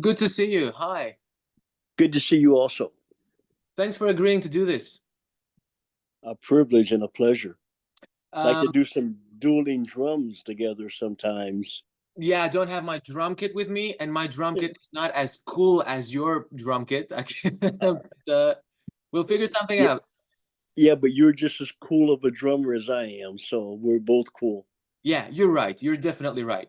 Good to see you. Hi. Good to see you also. Thanks for agreeing to do this. A privilege and a pleasure. Like to Um, do some dueling drums together sometimes. yeah, I don't have my drum kit with me, and my drum kit is not as cool as your drum kit. But, we'll figure something Yeah, out. yeah, but you're just as cool of a drummer as I am, so we're both cool. Yeah, you're right. You're definitely right.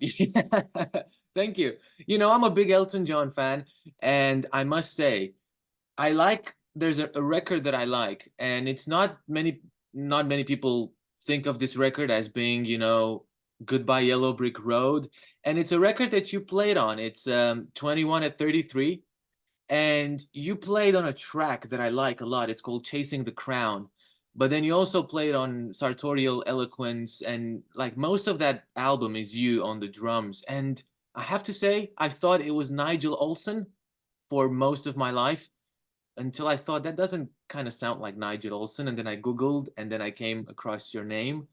Thank you. You know, I'm a big Elton John fan, and I must say, there's a record that I like, and it's not many people think of this record as being, Goodbye Yellow Brick Road. And it's a record that you played on. It's 21 at 33. And you played on a track that I like a lot. It's called Chasing the Crown. But then you also played on Sartorial Eloquence, and like most of that album is you on the drums. And I have to say, I thought it was Nigel Olsson for most of my life until I thought that doesn't kind of sound like Nigel Olsson. And then I Googled and then I came across your name.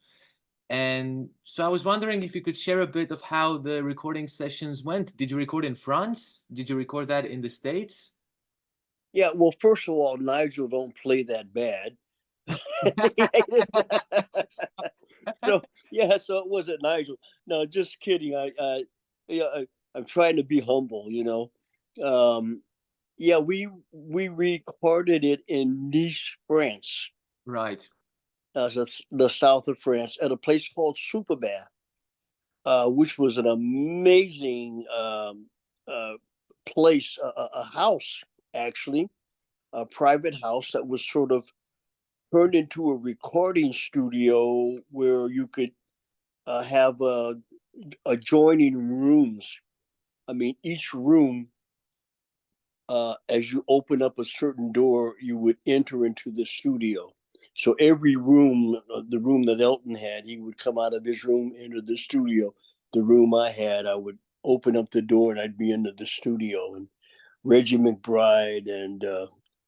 And so I was wondering if you could share a bit of how the recording sessions went. Did you record in France? Did you record that in the States? Yeah, well, first of all, Nigel don't play that bad. So yeah, so it wasn't Nigel. No, just kidding. Yeah, I'm trying to be humble. Um, yeah, we recorded it in Nice, France, Right. the south of France, at a place called Superbad, which was an amazing place, a house actually, a private house that was sort of turned into a recording studio where you could have adjoining rooms. I mean, each room, as you open up a certain door, you would enter into the studio. So every room, the room that Elton had, he would come out of his room, enter the studio. The room I had, I would open up the door and I'd be into the studio. And Reggie McBride and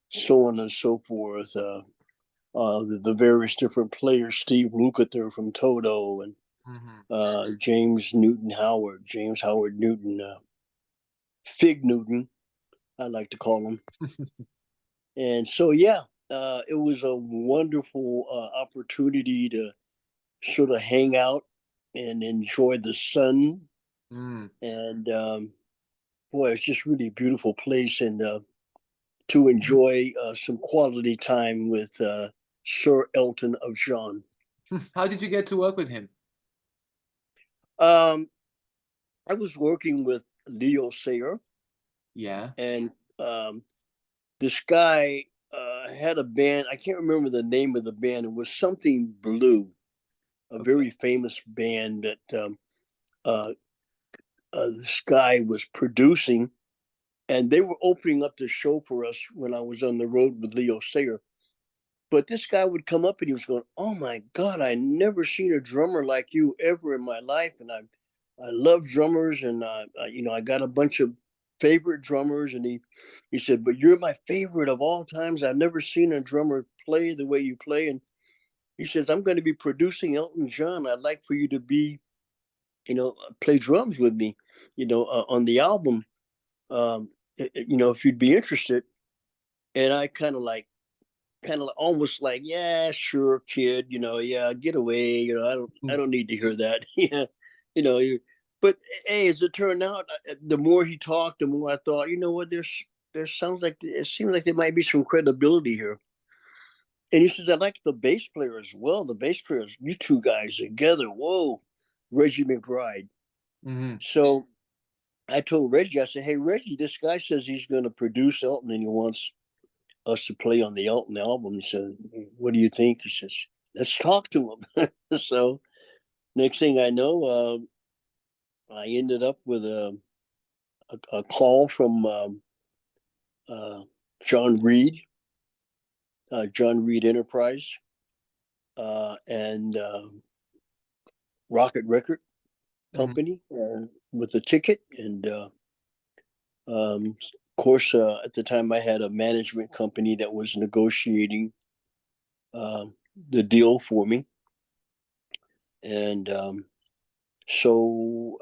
so on and so forth. The various different players, Steve Lukather from Toto, and Mhm. James Howard Newton, Fig Newton, I like to call him. And so, yeah, it was a wonderful opportunity to sort of hang out and enjoy the sun. Mm. And boy, it's just really a beautiful place, and to enjoy some quality time with Sir Elton of John. How did you get to work with him? Um, I was working with Leo Sayer, Yeah. and this guy had a band. I can't remember the name of the band. It was something Blue, a Okay. very famous band that uh, this guy was producing, and they were opening up the show for us when I was on the road with Leo Sayer. But this guy would come up and he was going, "Oh my God, I never seen a drummer like you ever in my life, and I love drummers, and I got a bunch of favorite drummers." And he said, "But you're my favorite of all times. I've never seen a drummer play the way you play." And he says, "I'm going to be producing Elton John. I'd like for you to be, play drums with me, on the album. If you'd be interested." And I kind of almost like, "Yeah, sure, kid, yeah, get away, I Mm. don't need to hear that." Yeah, you know but hey, as it turned out, the more he talked, the more I thought, you know what, there sounds like it seems like there might be some credibility here. And he says, "I like the bass player as well. The bass players, you two guys together, whoa, Reggie McBride." Hmm. So I told Reggie, I said, "Hey, Reggie, this guy says he's going to produce Elton and he wants us to play on the Elton album." He said, "What do you think?" He says, "Let's talk to him." So next thing I know, I ended up with a call from uh, John Reed, John Reed Enterprise, and Rocket Record Hmm. Company, with a ticket. And of course, at the time, I had a management company that was negotiating the deal for me. And so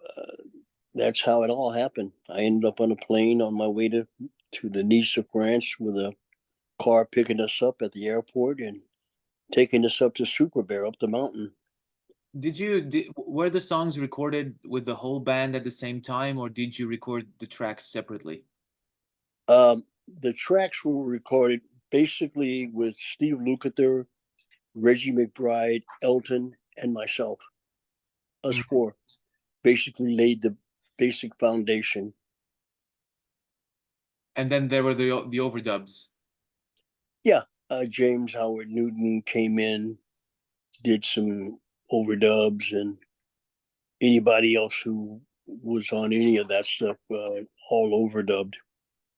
that's how it all happened. I ended up on a plane on my way to the Nice of France with a car picking us up at the airport and taking us up to Super Bear up the mountain. Were the songs recorded with the whole band at the same time, or did you record the tracks separately? The tracks were recorded basically with Steve Lukather, Reggie McBride, Elton, and myself. Us Mhm. four basically laid the basic foundation. And then there were the overdubs. Yeah, James Howard Newton came in, did some overdubs, and anybody else who was on any of that stuff, all overdubbed.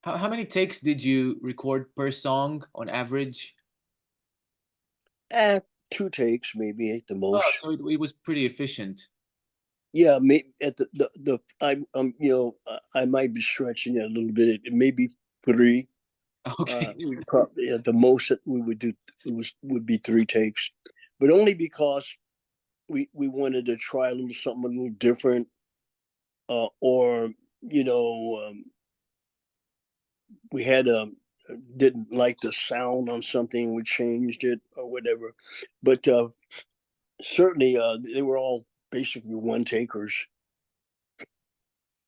How many takes did you record per song on average? Eh, two takes maybe at the Oh, most. so it was pretty efficient. Yeah, maybe at the I might be stretching it a little bit. It may be three. Okay. We probably at the most that we would do would be three takes, but only because we wanted to try a little something a little different, or you know, we had didn't like the sound on something, we changed it or whatever. But certainly, they were all basically one takers.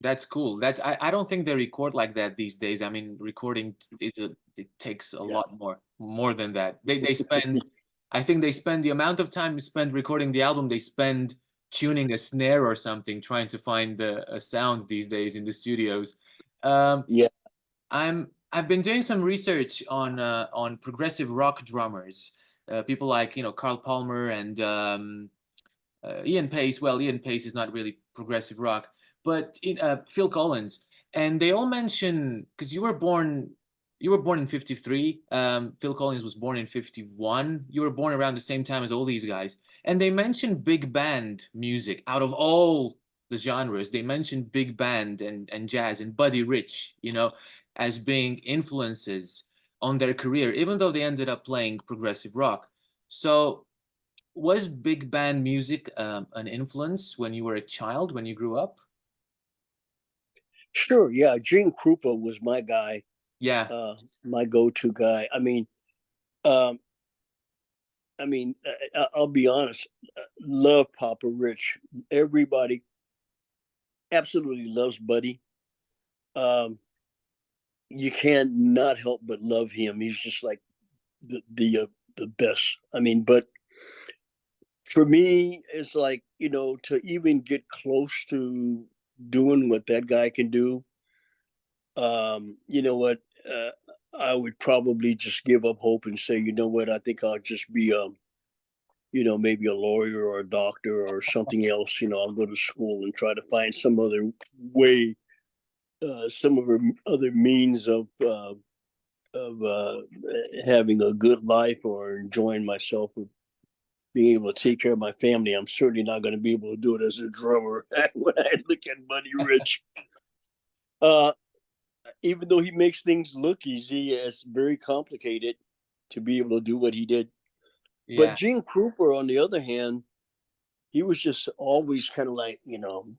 That's cool. I don't think they record like that these days. I mean, recording it takes a Yeah. lot more than that. They spend I think they spend the amount of time spent recording the album they spend tuning a snare or something, trying to find a sound these days in the studios. Um, Yeah. I've been doing some research on progressive rock drummers, people like Carl Palmer and Ian Pace. Well, Ian Pace is not really progressive rock, but Phil Collins, and they all mention because you were born in '53. Phil Collins was born in '51. You were born around the same time as all these guys, and they mention big band music out of all the genres. They mention big band and jazz and Buddy Rich, as being influences on their career, even though they ended up playing progressive rock. So was big band music an influence when you were a child, when you grew up? Sure. Yeah. Gene Krupa was my guy, Yeah. my go-to guy. Um, I'll be honest. Love Papa Rich. Everybody absolutely loves Buddy. Um, you can't not help but love him. He's just like the best. But for me, it's like to even get close to doing what that guy can do. You know what? Uh, I would probably just give up hope and say, you know what? I think I'll just be maybe a lawyer or a doctor or something else. I'll go to school and try to find some other way, some other means of having a good life or enjoying myself, or being able to take care of my family. I'm certainly not going to be able to do it as a drummer. When I look at Buddy Rich, uh, even though he makes things look easy, it's very complicated to be able to do what he did. But Yeah. Gene Krupa, on the other hand, he was just always kind of like,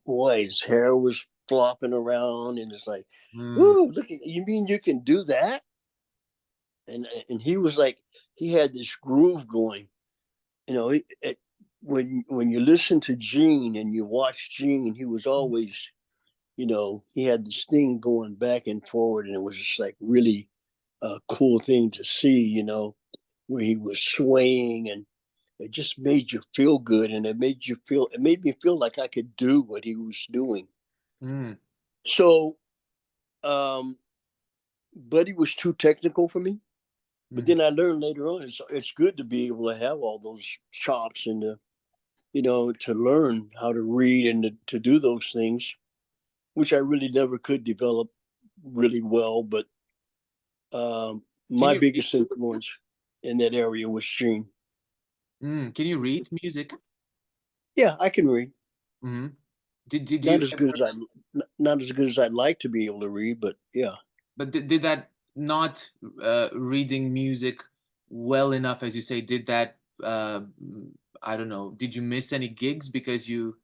boy, his hair was flopping around, and it's like, Mm, ooh, look at you, mean you can do that? And he was like, he had this groove going. When you listen to Gene and you watch Gene, he was always, he had this thing going back and forward, and it was just like really a cool thing to see, where he was swaying, and it just made you feel good, and it made me feel like I could do what he was doing. mm, So, um, but he was too technical for me. But mhm. then I learned later on, it's good to be able to have all those chops and to learn how to read and to do those things, which I really never could develop really well. But Can my you read? biggest influence in that area was Gene. Can you read music? Yeah, I can read. Hmm. Did you Not as good ever? as not as good as I'd like to be able to read, but yeah. But did that not reading music well enough, as you say, did that? I don't know. Did you miss any gigs because you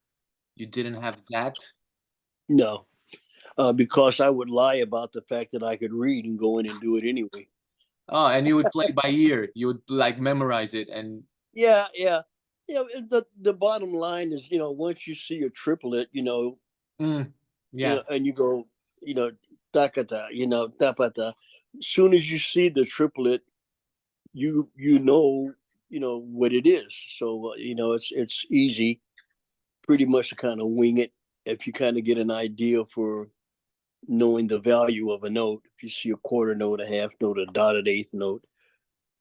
didn't have that? No, because I would lie about the fact that I could read and go in and do it anyway. Oh, and you would play by ear. You would like memorize it and Yeah, yeah. The bottom line is, once you see a triplet, mm, yeah. and you go, takata, tapata. As soon as you see the triplet, you know, what it is. So it's easy, pretty much to kind of wing it if you kind of get an idea for knowing the value of a note. If you see a quarter note, a half note, a dotted eighth note,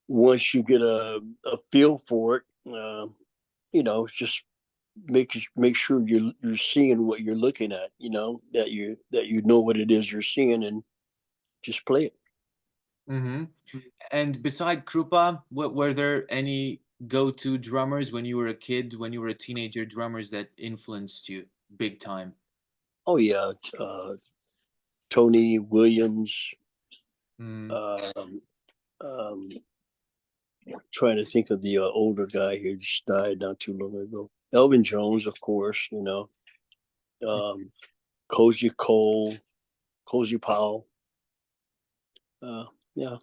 once you get a feel for it, just make sure you're seeing what you're looking at. That you know what it is you're seeing, and just play it. Hmm. And beside Krupa, what were there any go-to drummers when you were a kid, when you were a teenager, drummers that influenced you big time? Oh yeah, Tony Williams. Mm. Um, um, Trying to think of the older guy who just died not too long ago. Elvin Jones, of course. Um, Cozy Cole, Cozy Powell. Yeah.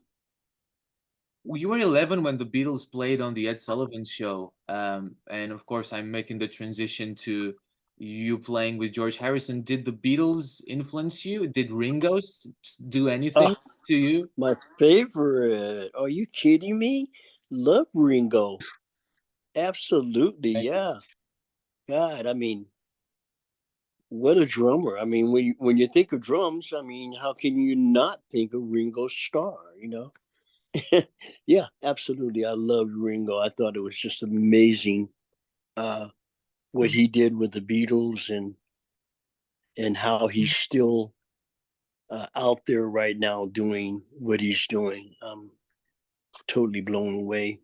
You were 11 when the Beatles played on the Ed Sullivan Show. And of course, I'm making the transition to you playing with George Harrison. Did the Beatles influence you? Did Ringo do anything Oh, to you? my favorite. Are you kidding me? Love Ringo. Absolutely, yeah. God, I mean, what a drummer. I mean, when you think of drums, I mean, how can you not think of Ringo Starr, Yeah, absolutely. I loved Ringo. I thought it was just amazing uh what he did with the Beatles, and how he's still out there right now doing what he's doing. I'm totally blown away.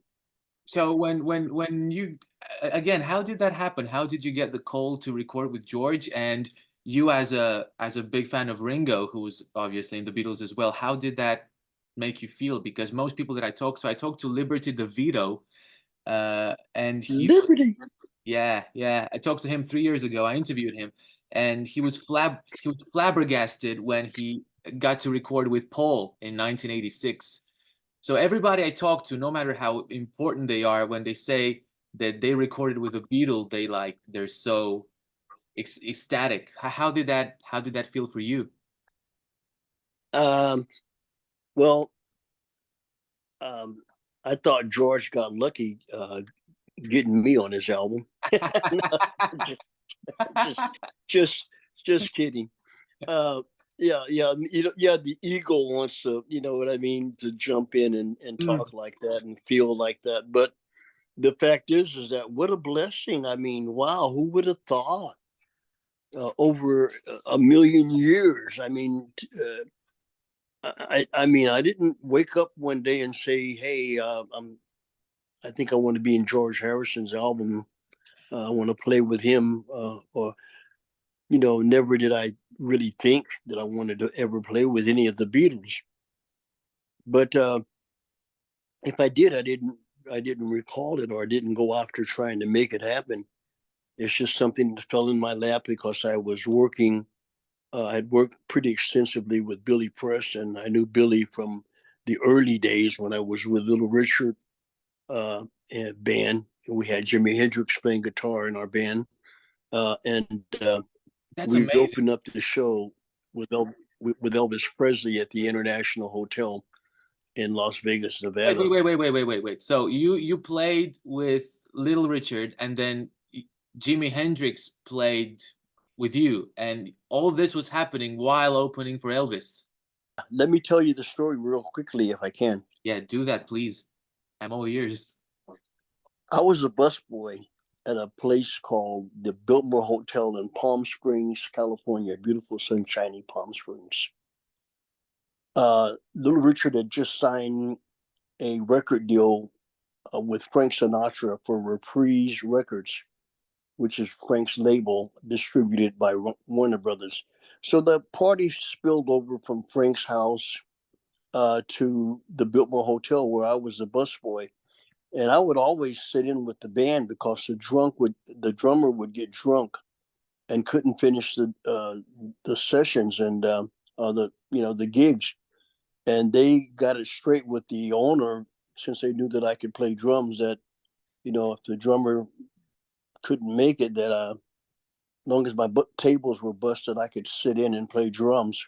So when you again, how did that happen? How did you get the call to record with George? And you as a big fan of Ringo, who was obviously in the Beatles as well, how did that make you feel? Because most people that I talked to Liberty DeVito, and he Liberty. yeah, yeah. I talked to him 3 years ago. I interviewed him, and he was flabbergasted when he got to record with Paul in 1986. So everybody I talk to, no matter how important they are, when they say that they recorded with a Beatle, they're so ecstatic. How did that feel for you? Um, well, um, I thought George got lucky getting me on his album. No, just, just, just kidding. Uh, yeah, yeah, yeah. The ego wants to, you know what I mean, to jump in and Mm, talk like that and feel like that. But the fact is that what a blessing. I mean, wow, who would have thought? Over a million years. I mean, I mean, I didn't wake up one day and say, "Hey, I think I want to be in George Harrison's album. I want to play with him." Or never did I really think that I wanted to ever play with any of the Beatles. But if I did, I didn't recall it, or I didn't go after trying to make it happen. It's just something that fell in my lap because I was working. I'd worked pretty extensively with Billy Preston. I knew Billy from the early days when I was with Little Richard uh, band. We had Jimi Hendrix playing guitar in our band, and that's we amazing. opened up the show with with Elvis Presley at the International Hotel in Las Vegas, Wait, Nevada. wait, wait, wait, wait, wait, wait, wait. So you played with Little Richard, and then Jimi Hendrix played with you, and all this was happening while opening for Elvis. Let me tell you the story real quickly, if I can. Yeah, do that, please. I'm all ears. I was a busboy at a place called the Biltmore Hotel in Palm Springs, California, beautiful, sunshiny Palm Springs. Little Richard had just signed a record deal with Frank Sinatra for Reprise Records, which is Frank's label distributed by Warner Brothers. So the party spilled over from Frank's house to the Biltmore Hotel where I was a busboy, and I would always sit in with the band because the drummer would get drunk and couldn't finish the sessions and the gigs, and they got it straight with the owner, since they knew that I could play drums, that if the drummer couldn't make it, that as long as my tables were busted, I could sit in and play drums.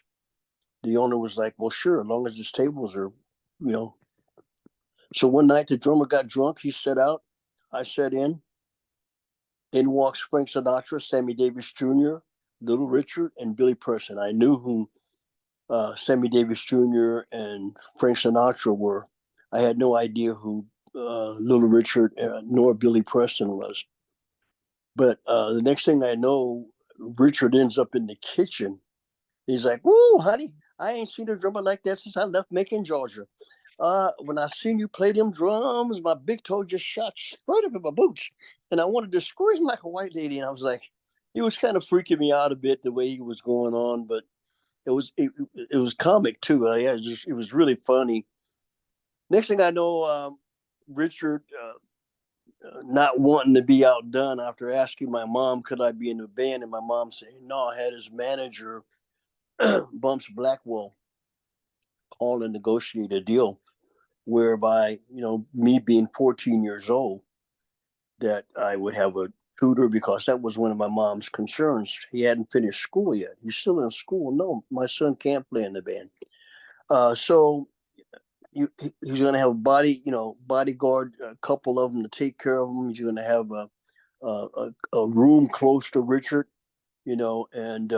The owner was like, well, sure, as long as his tables are, you know. So one night the drummer got drunk. He sat out. I sat in. In walks Frank Sinatra, Sammy Davis Jr., Little Richard, and Billy Preston. I knew who Sammy Davis Jr. and Frank Sinatra were. I had no idea who Little Richard nor Billy Preston was. But the next thing I know, Richard ends up in the kitchen. He's like, "Woo, honey, I ain't seen a drummer like that since I left Macon, Georgia. When I seen you play them drums, my big toe just shot straight up in my boots, and I wanted to scream like a white lady." And I was like, he was kind of freaking me out a bit the way he was going on, but it was comic too. It was really funny. Next thing I know, Richard, not wanting to be outdone, after asking my mom could I be in the band, and my mom saying no, I had his manager Bumps Blackwell call and negotiate a deal whereby, me being 14 years old, that I would have a tutor, because that was one of my mom's concerns. He hadn't finished school yet. He's still in school. No, my son can't play in the band. So he's going to have a bodyguard, a couple of them to take care of him. He's going to have a room close to Richard, and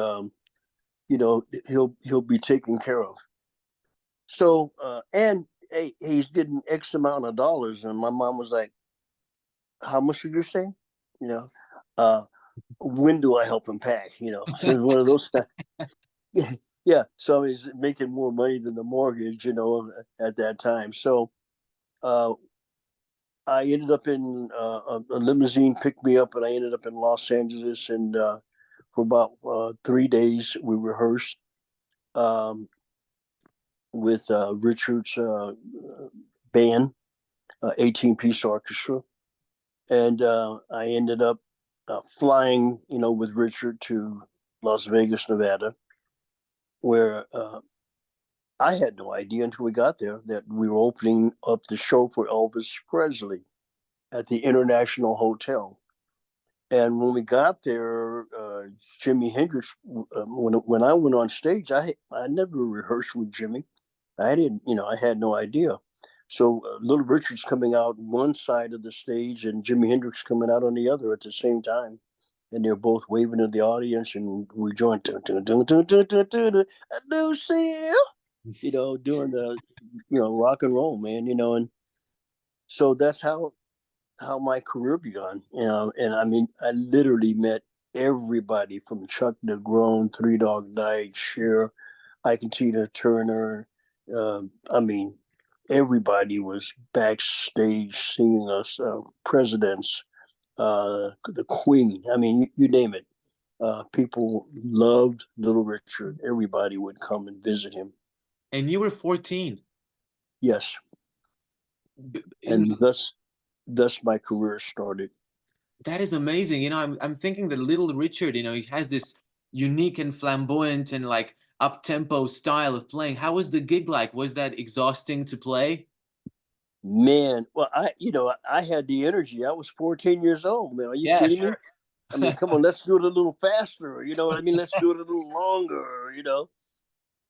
he'll be taken care of. So and hey, he's getting X amount of dollars, and my mom was like, "How much did you say?" You know, uh, when do I help him pack? So it's one of those. Yeah, so he's making more money than the mortgage, at that time. So uh, I ended up in a limousine picked me up, and I ended up in Los Angeles, and for about 3 days we rehearsed. Um, with Richard's band, 18-piece orchestra. And I ended up flying, with Richard to Las Vegas, Nevada, where I had no idea until we got there that we were opening up the show for Elvis Presley at the International Hotel. And when we got there, Jimi Hendrix, when I went on stage, I never rehearsed with Jimmy. I didn't, I had no idea. So Little Richard's coming out one side of the stage and Jimi Hendrix coming out on the other at the same time. And they're both waving at the audience, and we joined, Lucille, doing the, rock and roll, man, and so that's how my career began, and I mean, I literally met everybody from Chuck Negron, Three Dog Night, Cher, Tina Turner. I mean, everybody was backstage singing us, presidents, the Queen. I mean, you name it. People loved Little Richard. Everybody would come and visit him. And you were 14. Yes, In and thus my career started. That is amazing. I'm thinking that Little Richard, he has this unique and flamboyant and like up-tempo style of playing. How was the gig like? Was that exhausting to play? Man, well, I had the energy. I was 14 years old, man. Are you Yeah, kidding me? sure. I mean, come on, let's do it a little faster. You know what I mean? Let's do it a little longer,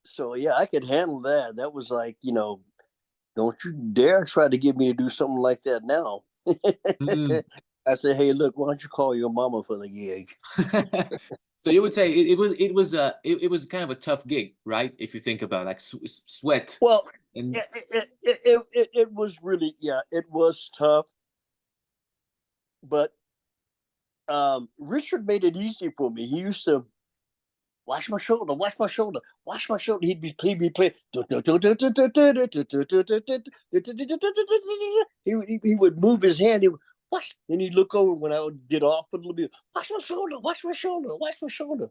So, yeah, I could handle that. That was like, don't you dare try to get me to do something like that now. Mm. I said, hey, look, why don't you call your mama for the gig? So you would say it was kind of a tough gig, right? If you think about it, like sweat Well, and it was really, yeah, it was tough, but Richard made it easy for me. He used to watch my shoulder, watch my shoulder, watch my shoulder. He'd be playing. He would move his hand. He would watch, and he'd look over when I would get off a little bit. Watch my shoulder, watch my shoulder, watch my shoulder.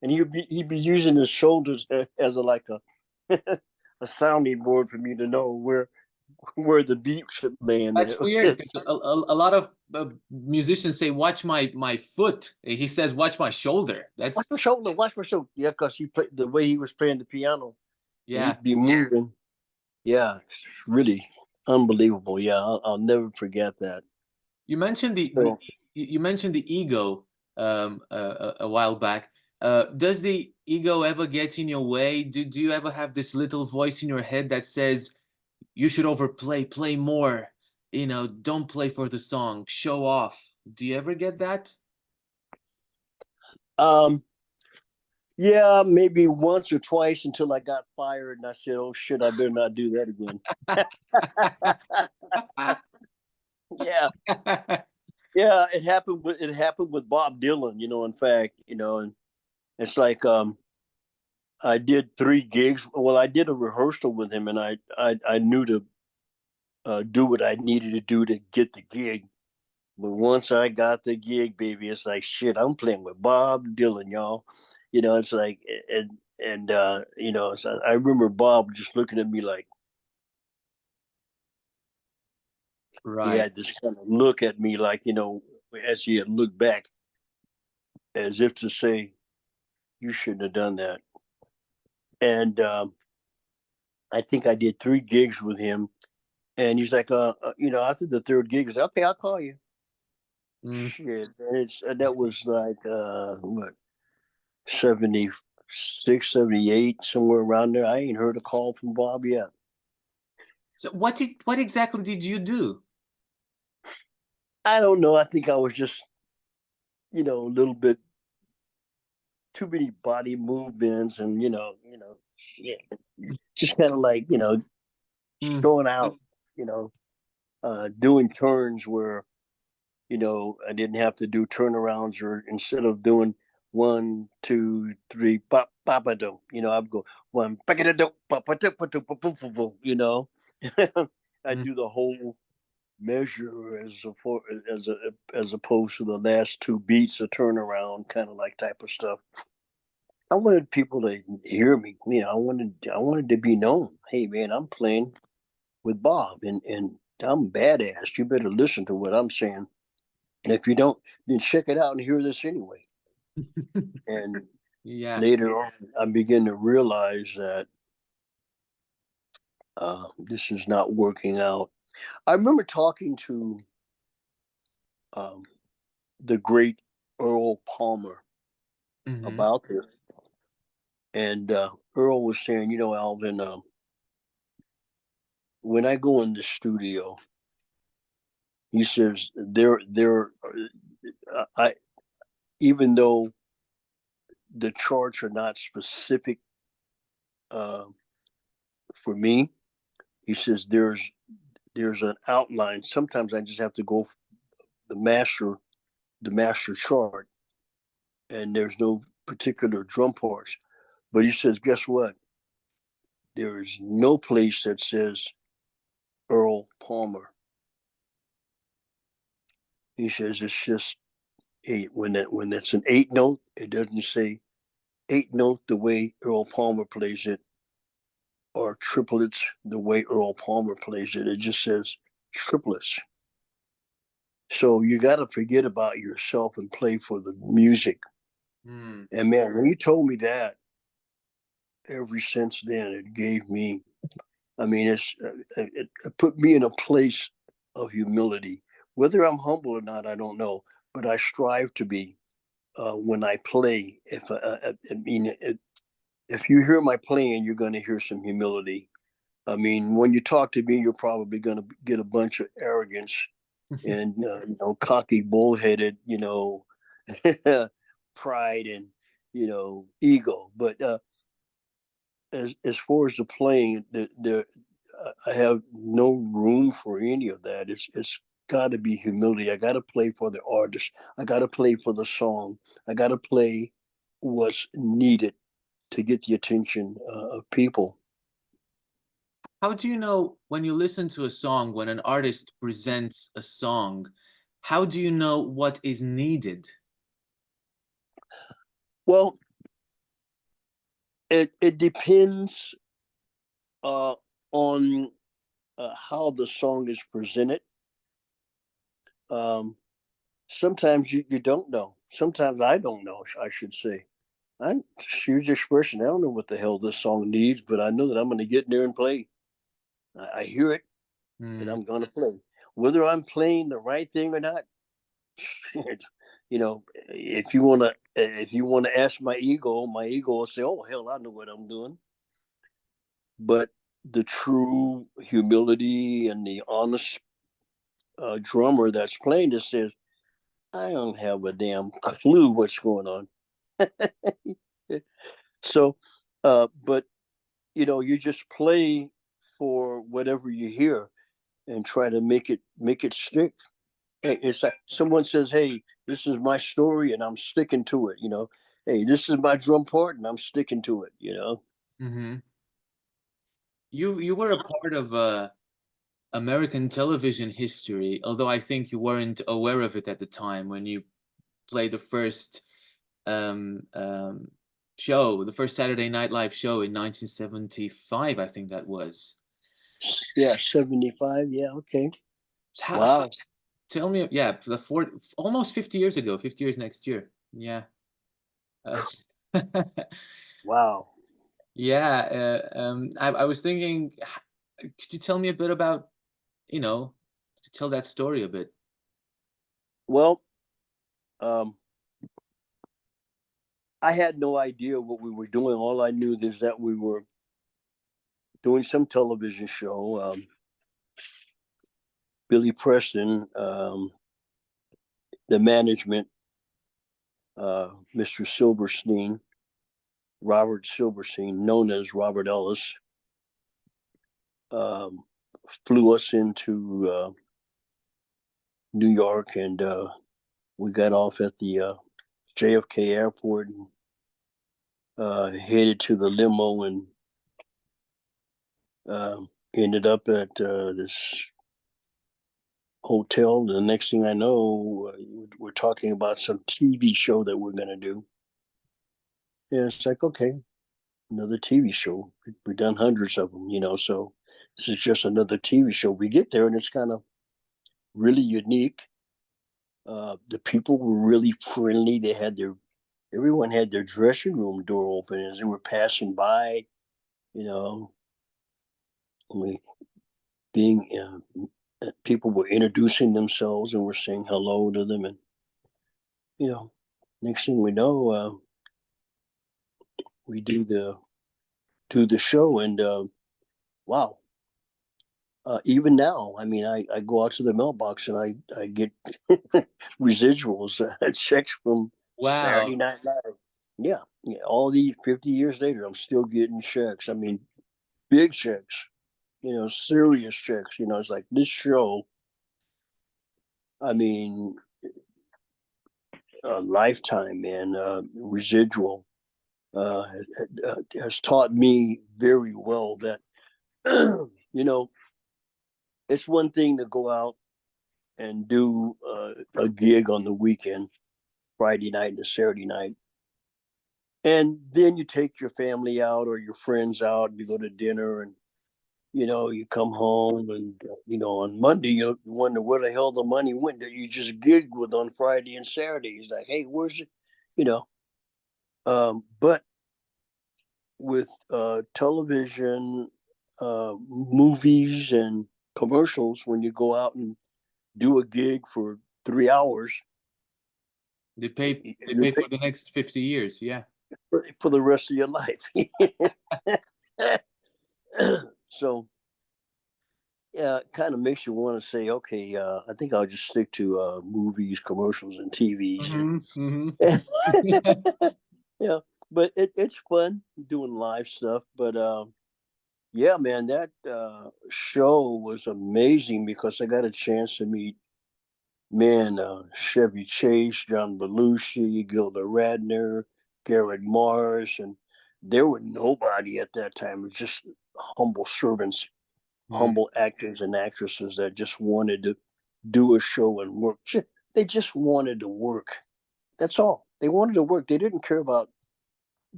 And he'd be using his shoulders as a like a a sounding board for me to know where where the beat should land. That's weird because a lot of musicians say, "Watch my foot." He says, "Watch my shoulder." Watch That's my shoulder, watch my shoulder. Yeah, because he played the way he was playing the piano, and yeah. he'd be moving. Yeah, it's really unbelievable. Yeah, I'll never forget that. You mentioned the So, you mentioned the ego a while back. Does the ego ever get in your way? Do you ever have this little voice in your head that says you should overplay, play more, don't play for the song, show off? Do you ever get that? um, yeah, maybe once or twice until I got fired, and I said, "Oh shit, I better not do that again." Yeah, yeah, it happened with Bob Dylan. In fact, and it's like I did 3 gigs. Well, I did a rehearsal with him, and I knew to do what I needed to do to get the gig. But once I got the gig, baby, it's like shit. I'm playing with Bob Dylan, y'all. It's like so I remember Bob just looking at me like he Right. had this kind of look at me, like as he had looked back, as if to say, "You shouldn't have done that." And I think I did 3 gigs with him, and he's like, after the third gig, he's like, "Okay, I'll call you." Mm. Shit, it's that was like what 76, 78, somewhere around there. I ain't heard a call from Bob yet. So what exactly did you do? I don't know. I think I was just, a little bit too many body movements, and yeah, just kind of like Mm. showing out, doing turns where I didn't have to do turnarounds, or instead of doing 1, 2, 3, pop, papa do, I'd go one, papa do, I Mm. do the whole measure as opposed to the last 2 beats of turnaround, kind of like type of stuff. I wanted people to hear me. I wanted to be known. Hey man, I'm playing with Bob, and I'm badass. You better listen to what I'm saying. And if you don't, then check it out and hear this anyway. And Yeah. later on, I began to realize that this is not working out. I remember talking to um, the great Earl Palmer Hmm. about this, and Earl was saying, Alvin, when I go in the studio, he says I even though the charts are not specific uh, for me, he says there's an outline. Sometimes I just have to go the master the master chart, and there's no particular drum parts. But he says, guess what? There is no place that says Earl Palmer. He says it's just when it's an 8 note, it doesn't say 8 note the way Earl Palmer plays it, or triplets the way Earl Palmer plays it. It just says triplets. So you got to forget about yourself and play for the music. Mm. And man, when you told me that, ever since then, it gave me. I mean, it put me in a place of humility. Whether I'm humble or not, I don't know, but I strive to be when I play. I mean, if you hear my playing, you're going to hear some humility. I mean, when you talk to me, you're probably going to get a bunch of arrogance and cocky, bullheaded, pride and ego. But as far as the playing, I have no room for any of that. It's got to be humility. I got to play for the artist. I got to play for the song. I got to play what's needed to get the attention of people. How do you know when you listen to a song, when an artist presents a song, how do you know what is needed? Well, it depends uh, on how the song is presented. Um, Sometimes you don't know. Sometimes I don't know, I should say. I'm just huge expression. I don't know what the hell this song needs, but I know that I'm going to get in there and play. I hear it, and Mm, I'm going to play. Whether I'm playing the right thing or not, if you want to ask my ego will say, "Oh hell, I know what I'm doing." But the true humility and the honest drummer that's playing this says, "I don't have a damn clue what's going on." So, but you just play for whatever you hear and try to make it stick. It's like someone says, "Hey, this is my story, and I'm sticking to it." Hey, this is my drum part, and I'm sticking to it. hmm. You were a part of American television history, although I think you weren't aware of it at the time when you played the first um, um, show, the first Saturday Night Live show in 1975, I think that was. Yeah, 75. Yeah, okay. How Wow, tell me, yeah, the four, almost 50 years ago, 50 years next year. Yeah. Uh, wow. yeah, I was thinking, could you tell me a bit about, you know, tell that story a bit? Well, um, I had no idea what we were doing. All I knew is that we were doing some television show. Billy Preston, the management, Mr. Silverstein, Robert Silverstein, known as Robert Ellis, um, flew us into New York, and we got off at the JFK airport and headed to the limo and uh, ended up at this hotel. The next thing I know, we're talking about some TV show that we're going to do. And it's like, okay, another TV show. We've done hundreds of them, so this is just another TV show. We get there and it's kind of really unique. The people were really friendly. Everyone had their dressing room door open as they were passing by, you know, we being, people were introducing themselves and we're saying hello to them. And, you know, next thing we know, we do the show and, wow. Even now, I mean, I go out to the mailbox and I get residuals, checks from Wow. Saturday Night Live. Yeah, yeah. All these 50 years later, I'm still getting checks. I mean, big checks. Serious checks. It's like this show. I mean, a lifetime, man. Residual has taught me very well that you know it's one thing to go out and do a gig on the weekend, Friday night and Saturday night. And then you take your family out or your friends out, you go to dinner and, you come home and, on Monday, you wonder where the hell the money went that you just gigged with on Friday and Saturday. It's like, hey, where's it? You know, but with television, movies, and commercials, when you go out and do a gig for 3 hours, They you're pay for the next 50 years. Yeah. for the rest of your life. So yeah, it kind of makes you want to say, okay, I think I'll just stick to movies, commercials, and TVs. Hmm. Hmm. Yeah, but it's fun doing live stuff. But yeah, man, that show was amazing because I got a chance to meet, man, Chevy Chase, John Belushi, Gilda Radner, Garrett Morris, and there were nobody at that time. It was just humble servants, Mm. humble actors and actresses that just wanted to do a show and work. They just wanted to work. That's all. They wanted to work. They didn't care about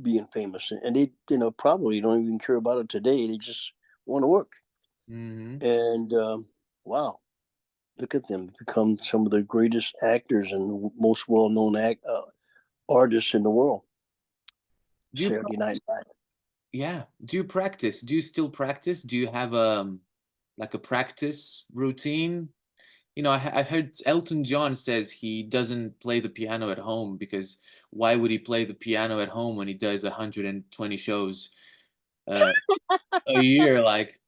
being famous, and they, probably don't even care about it today. They just want to work. Hmm. And wow, look at them become some of the greatest actors and most well-known artists in the world. Do you, Saturday Night Live. yeah, do you practice? Do you still practice? Do you have like a practice routine? You know, I heard Elton John says he doesn't play the piano at home because why would he play the piano at home when he does 120 shows uh, a year? Like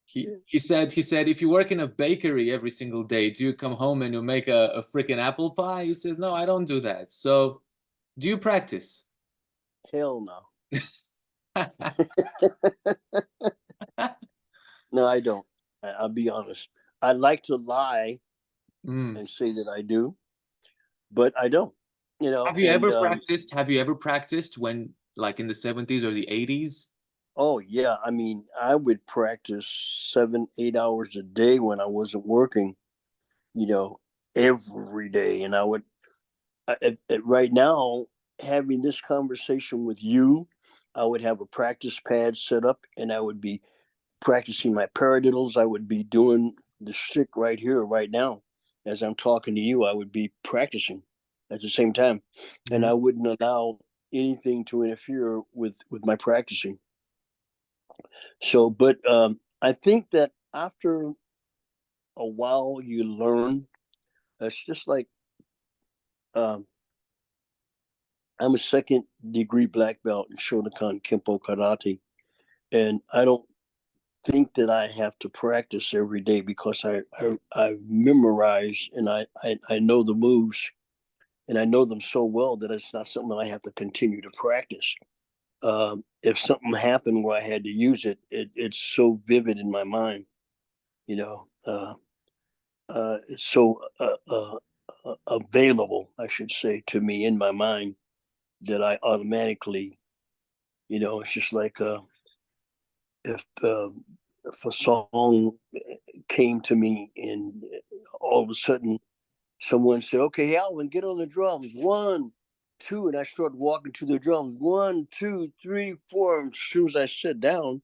he said if you work in a bakery every single day, do you come home and you make a freaking apple pie? He says, no, I don't do that. So do you practice? Hell no. No, I don't. I'll be honest. I like to lie Mm. and say that I do, but I don't. You know, Have you and ever practiced? Have you ever practiced when, like in the 70s or the 80s? oh yeah, I mean, I would practice 7, 8 hours a day when I wasn't working. You know, every day, and I would. Right now, having this conversation with you, I would have a practice pad set up, and I would be practicing my paradiddles. I would be doing the shtick right here, right now, as I'm talking to you. I would be practicing at the same time, and Mhm. I wouldn't allow anything to interfere with my practicing. So, but I think that after a while, you learn. It's just like um, I'm a second degree black belt in Shotokan Kempo Karate, and I don't think that I have to practice every day because I memorize and I know the moves and I know them so well that it's not something that I have to continue to practice. If something happened where I had to use it, it's so vivid in my mind, you know. It's so available, I should say, to me in my mind that I automatically, it's just like if if a song came to me and all of a sudden someone said, "Okay, Alvin, get on the drums. 1, 2," and I started walking to the drums. 1, 2, 3, 4. And as soon as I sit down,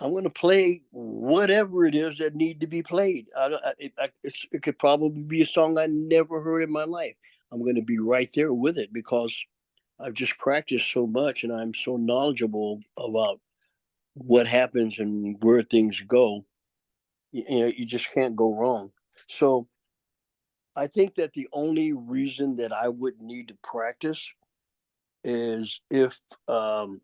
I'm going to play whatever it is that need to be played. It could probably be a song I never heard in my life. I'm going to be right there with it because I've just practiced so much and I'm so knowledgeable about what happens and where things go. You just can't go wrong. So I think that the only reason that I would need to practice is if, um,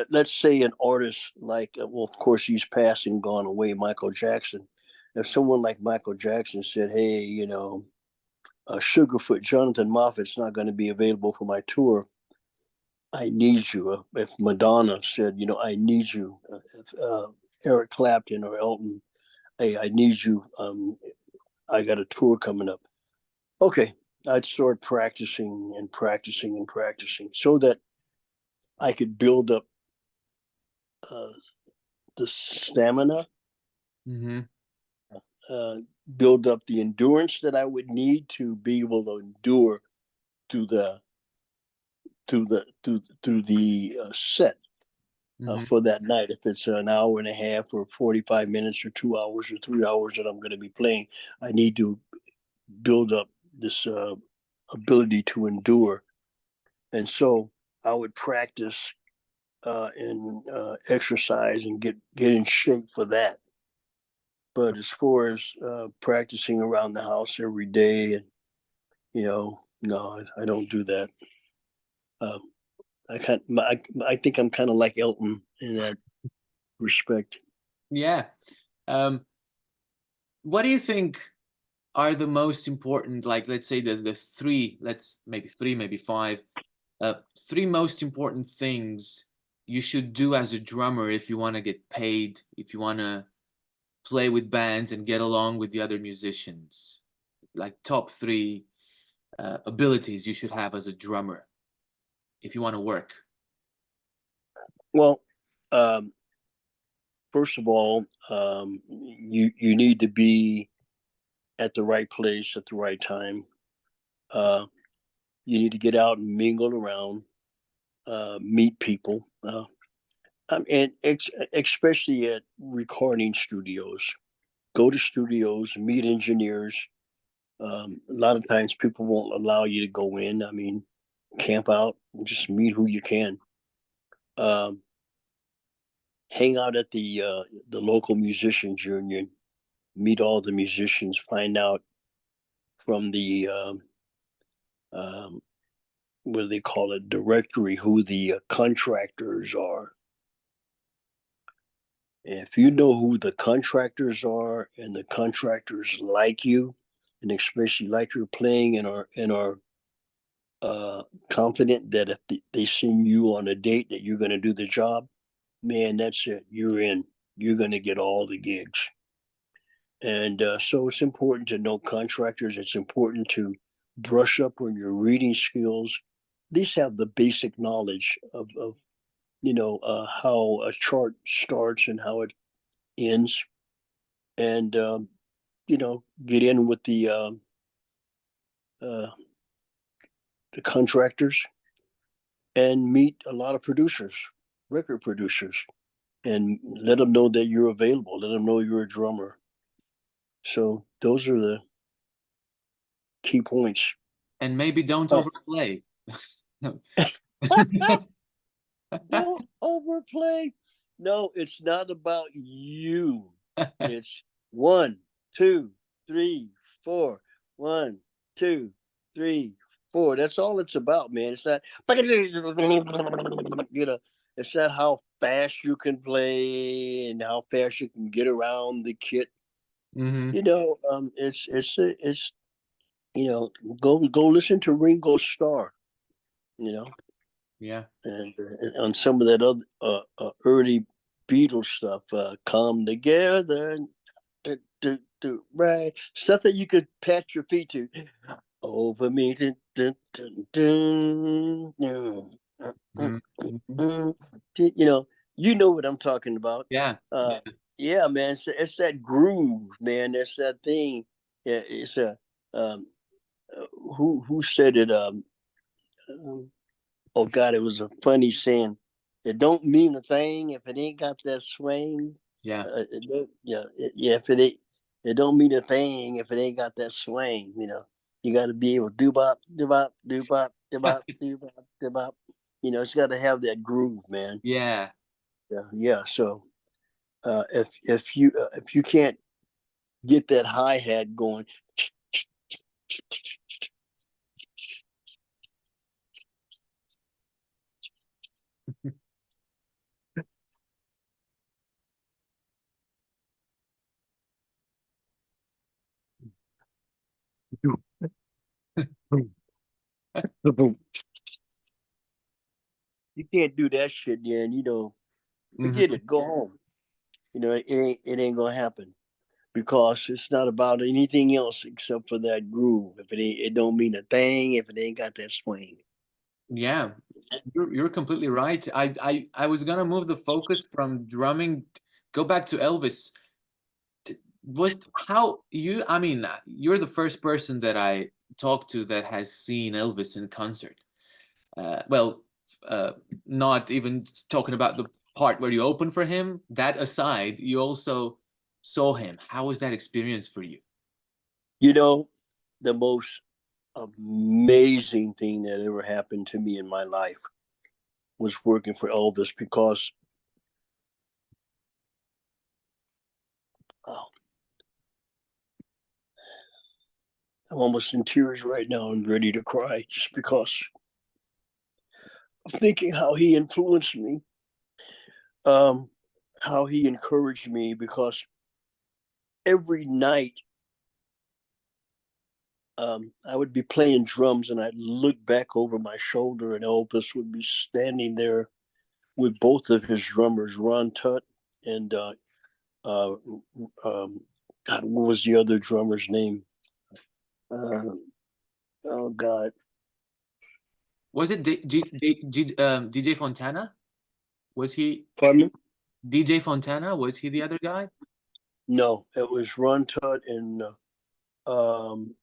let's say, an artist like, well, of course, he's passed and gone away, Michael Jackson. If someone like Michael Jackson said, "Hey, Sugarfoot Jonathan Moffat's not going to be available for my tour. I need you." If Madonna said, "I need you," if Eric Clapton or Elton, "Hey, I need you. I got a tour coming up." Okay, I'd start practicing and practicing and practicing so that I could build up uh, the stamina, Hmm. uh, build up the endurance that I would need to be able to endure through the set Hmm. for that night. If it's an hour and a half or 45 minutes or 2 hours or 3 hours that I'm going to be playing, I need to build up this ability to endure. And so I would practice and exercise and get in shape for that. But as far as practicing around the house every day, and no, I don't do that. Um, I think I'm kind of like Elton in that respect. Yeah. Um, what do you think are the most important, like let's say the three, let's maybe three, maybe five, three most important things you should do as a drummer if you want to get paid, if you want to play with bands and get along with the other musicians? Like top three abilities you should have as a drummer if you want to work. Well, um, first of all, you need to be at the right place at the right time. Uh, you need to get out and mingle around, meet people. And especially at recording studios. Go to studios, meet engineers. A lot of times people won't allow you to go in. I mean, camp out and just meet who you can. Um, Hang out at the local musicians union, meet all the musicians, find out from the um, what do they call it, directory, who the contractors are. If you know who the contractors are and the contractors like you, and especially like you're playing and are uh, confident that if they send you on a date that you're going to do the job, man, that's it. You're in. You're going to get all the gigs. And so it's important to know contractors. It's important to brush up on your reading skills. At least have the basic knowledge of how a chart starts and how it ends, and get in with uh, the contractors and meet a lot of producers, record producers, and let them know that you're available. Let them know you're a drummer. So those are the key points. And maybe don't Oh, overplay. don't overplay. No, it's not about you. It's one, two, three, four. One, two, three, four. That's all it's about, man. It's not, it's not how fast you can play and how fast you can get around the kit. Hmm. It's go listen to Ringo Starr. You know, Yeah. and on some of that other early Beatles stuff, "Come Together," right, stuff that you could pat your feet to. Over me, dun, dun, dun, dun, dun, Mhm. you know, you know what I'm talking about. Yeah. Uh, yeah, man, it's that groove, man. It's that thing. Yeah, it's a um, who said it? Um, oh God, it was a funny saying. It don't mean a thing if it ain't got that swing. Yeah. Yeah. If it ain't, it don't mean a thing if it ain't got that swing. You got to be able to do bop, do bop, do bop, do bop, do bop, do bop. It's got to have that groove, man. Yeah. Yeah. So if you can't get that hi hat going, you can't do that shit, then forget Hmm. it. Go home. It ain't gonna happen because it's not about anything else except for that groove. If it don't mean a thing if it ain't got that swing. Yeah. You're completely right. I was gonna move the focus from drumming, go back to Elvis. Was how you, I mean, you're the first person that I talked to that has seen Elvis in concert. Well, uh, not even talking about the part where you open for him, that aside, you also saw him. How was that experience for you? You know, the most amazing thing that ever happened to me in my life was working for Elvis because oh, I'm almost in tears right now and ready to cry just because I'm thinking how he influenced me, um, how he encouraged me because every night I would be playing drums and I'd look back over my shoulder and Elvis would be standing there with both of his drummers, Ron Tutt and uh, um, God, what was the other drummer's name? Uh, oh God, Was it DJ Fontana? Was he pardon me? DJ Fontana? Was he the other guy? No, it was Ron Tutt and um,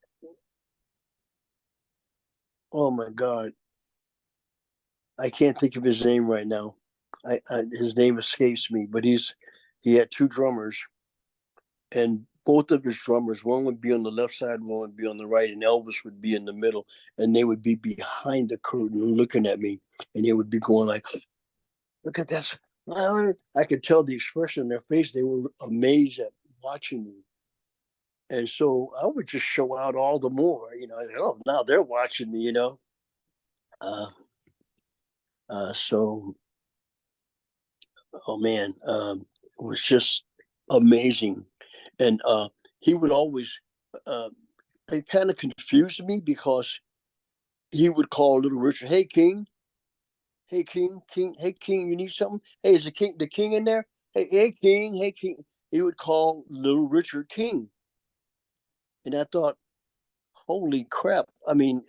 oh my God, I can't think of his name right now. his name escapes me, but he had two drummers, and both of his drummers, one would be on the left side, one would be on the right, and Elvis would be in the middle, and they would be behind the curtain looking at me, and they would be going like, "Look at this." I could tell the expression on their face. They were amazed at watching me. And so I would just show out all the more, oh, now they're watching me. Uh, so, oh man, it was just amazing. And he would always, uh, it kind of confused me because he would call Little Richard, "Hey, King, hey, King, King, hey, King, you need something? Hey, is the King in there? Hey, King, hey, King." He would call Little Richard King. And I thought, holy crap. I mean,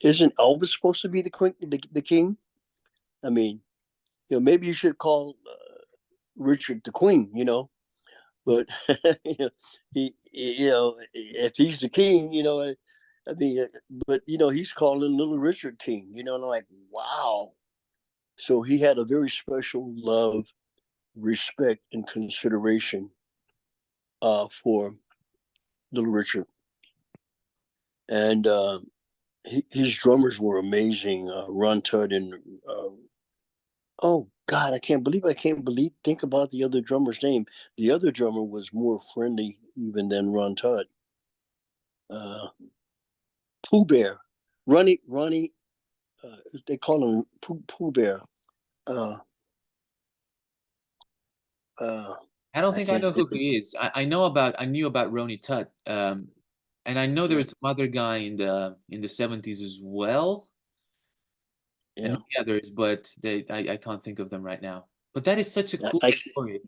isn't Elvis supposed to be the king? I mean, maybe you should call Richard the Queen. But if he's the king, I mean, but he's calling Little Richard King. And I'm like, wow. So he had a very special love, respect, and consideration for Little Richard, and his drummers were amazing. Ron Tudd and oh God, I can't believe. Think about the other drummer's name. The other drummer was more friendly even than Ron Tudd. Uh, Pooh Bear, Ronnie. They call him Pooh Bear. Uh, uh, I don't I think I can't know who think of. he is. I knew about Ronnie Tutt. And I know there Yeah, was some other guy in the 70s as well. And yeah. maybe others, but I can't think of them right now. But that is such a I, cool I story.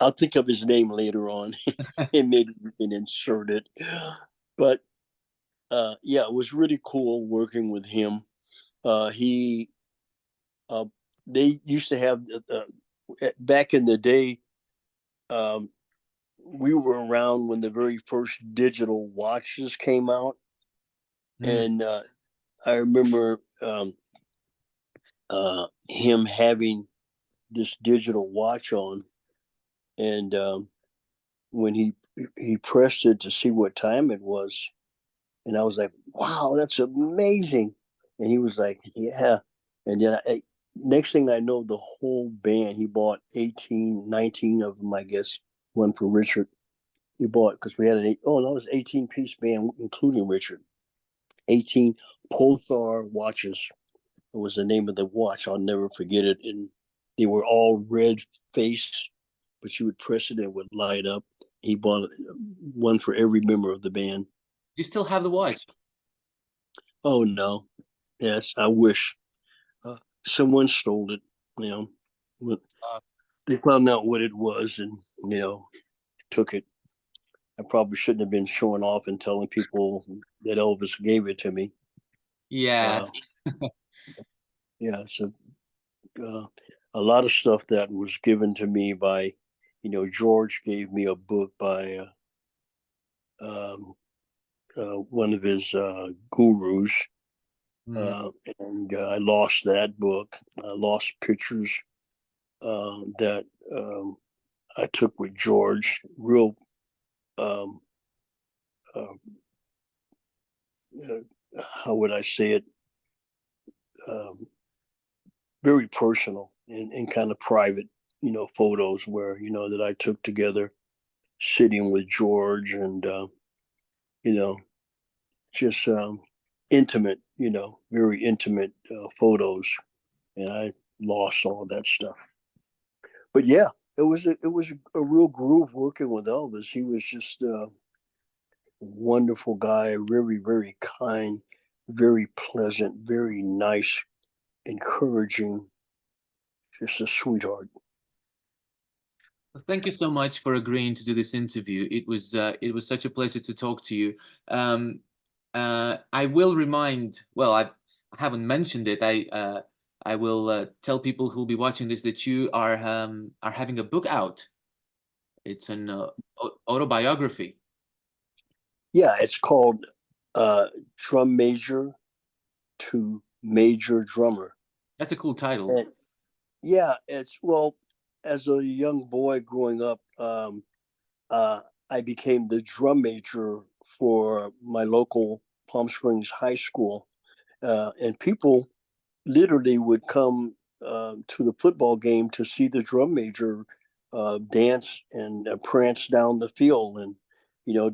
I'll think of his name later on, and maybe we can insert it. But yeah, it was really cool working with him. He uh, they used to have back in the day. Um, we were around when the very first digital watches came out, Mm. and I remember him having this digital watch on, and when he pressed it to see what time it was, and I was like, "Wow, that's amazing!" And he was like, "Yeah." And then next thing I know, the whole band, he bought 18, 19 of them, I guess, one for Richard. He bought, because we had oh no, it was 18-piece band, including Richard. 18 Pulsar watches was the name of the watch. I'll never forget it. And they were all red face, but you would press it and it would light up. He bought one for every member of the band. Do you still have the watch? Oh no. Yes, I wish. Uh, Someone stole it. You know, Uh, they found out what it was, and took it. I probably shouldn't have been showing off and telling people that Elvis gave it to me. yeah. Uh, yeah, so uh, a lot of stuff that was given to me by, George gave me a book by um, one of his gurus, Mm. uh, and I lost that book. I lost pictures that I took with George, real, um, uh, how would I say it, um, very personal and kind of private, photos where, that I took together sitting with George and, you know, just intimate, very intimate photos. And I lost all that stuff. But yeah, it was a real groove working with Elvis. He was just wonderful guy, very, very kind, very pleasant, very nice, encouraging, just a sweetheart. Well, thank you so much for agreeing to do this interview. It was such a pleasure to talk to you. Um, I will remind, well, I haven't mentioned it. I will tell people who'll be watching this that you are having a book out. It's an autobiography. Yeah, it's called Drum Major to Major Drummer. That's a cool title. And Yeah, it's well, as a young boy growing up, uh, I became the drum major for my local Palm Springs high school, and people literally would come to the football game to see the drum major dance and prance down the field, and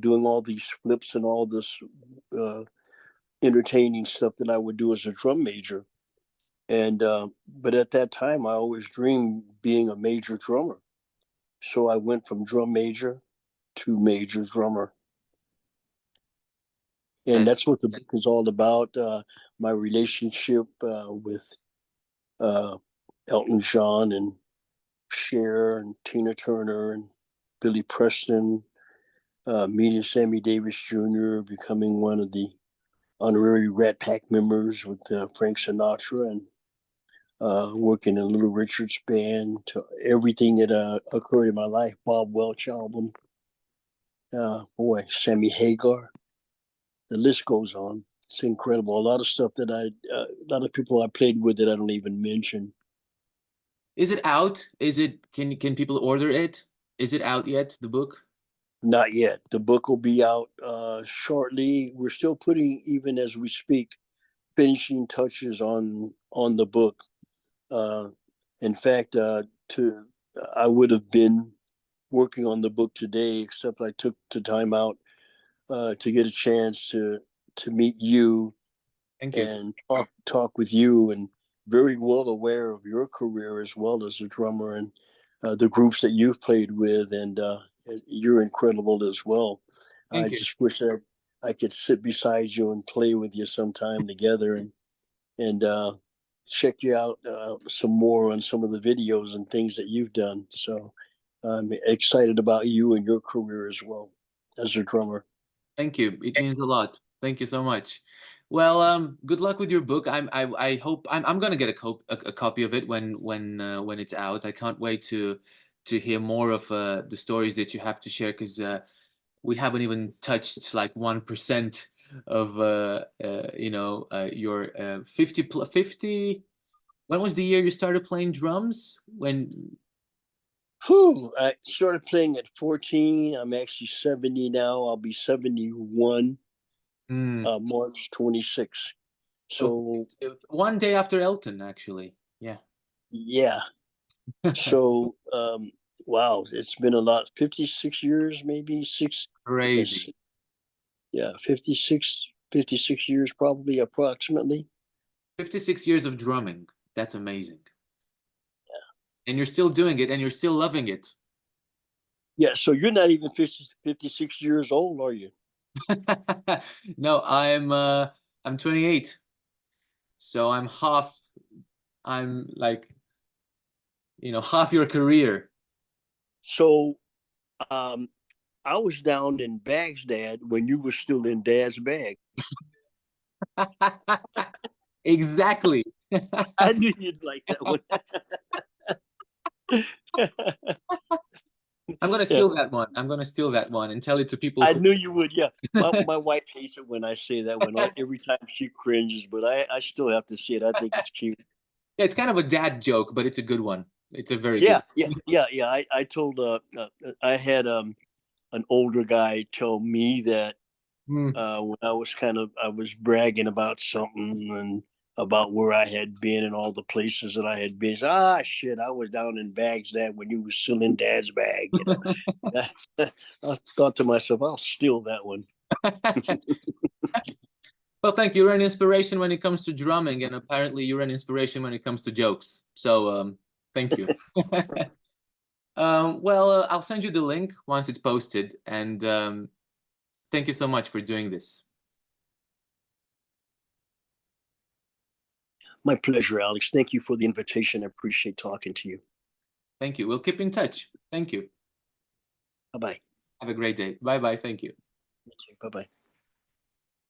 doing all these flips and all this uh, entertaining stuff that I would do as a drum major. And but at that time, I always dreamed being a major drummer. So I went from drum major to major drummer, and That that's what the book is all about. My relationship with uh, Elton John and Cher and Tina Turner and Billy Preston, meeting Sammy Davis Jr., becoming one of the honorary Rat Pack members with Frank Sinatra, and working in Little Richard's band, to everything that occurred in my life. Bob Welch album, boy, Sammy Hagar. The list goes on. It's incredible. A lot of stuff that a lot of people I played with that I don't even mention. is it out? Is it can people order it? Is it out yet, the book? Not yet. The book will be out shortly. We're still putting, even as we speak, finishing touches on the book. Uh, in fact, to I would have been working on the book today, except I took the time out to get a chance to meet you Thank you. and talk with you, and very well aware of your career as well as a drummer, and the groups that you've played with, and you're incredible as well. I Thank you. just wish that I could sit beside you and play with you sometime together, and check you out some more on some of the videos and things that you've done. So I'm excited about you and your career as well as a drummer. Thank you. It means a lot. Thank you so much. Well, good luck with your book. I hope I'm gonna get a copy of it when it's out. I can't wait to hear more of the stories that you have to share, because we haven't even touched like 1% of your 50. When was the year you started playing drums? When Whew, I started playing at 14. I'm actually 70 now. I'll be 71 Hmm. March 26th. So So, one day after Elton, actually. Yeah. yeah. So, wow, it's been a lot. 56 years, maybe six. Crazy. It's, yeah, 56 years, probably approximately. 56 years of drumming. That's amazing. And you're still doing it and you're still loving it. Yeah. So you're not even 56 years old, are you? No, I'm 28. So I'm like, half your career. So, um, I was down in Baghdad when you were still in Dad's bag. Exactly. I knew you'd like that one. I'm gonna Yeah, steal that one. I'm gonna steal that one and tell it to people I who knew you would. Yeah, my wife hates it when I say that one. Every time she cringes, but I still have to say it. I think it's cute. Yeah, it's kind of a dad joke, but it's a good one. It's a very good Yeah, yeah, yeah, yeah. I told I had an older guy tell me that one. when I was bragging about something and about where I had been and all the places that I had been. Ah, shit! I was down in Baghdad when you were still in Dad's bag. I thought to myself, I'll steal that one. Well, thank you. You're an inspiration when it comes to drumming, and apparently you're an inspiration when it comes to jokes. So, thank you. Well, I'll send you the link once it's posted, and thank you so much for doing this. My pleasure, Alex. Thank you for the invitation. I appreciate talking to you. Thank you. We'll keep in touch. Thank you. Bye bye. Have a great day. Bye bye. Thank you. Bye bye.